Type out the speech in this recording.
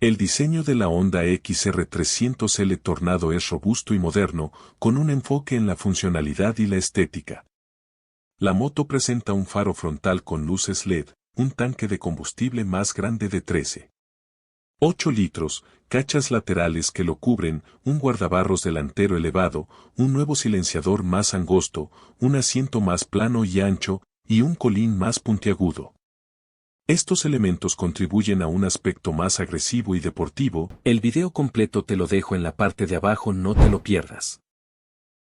El diseño de la Honda XR300L Tornado es robusto y moderno, con un enfoque en la funcionalidad y la estética. La moto presenta un faro frontal con luces LED, un tanque de combustible más grande de 13,8 litros, cachas laterales que lo cubren, un guardabarros delantero elevado, un nuevo silenciador más angosto, un asiento más plano y ancho, y un colín más puntiagudo. Estos elementos contribuyen a un aspecto más agresivo y deportivo. El video completo te lo dejo en la parte de abajo, no te lo pierdas.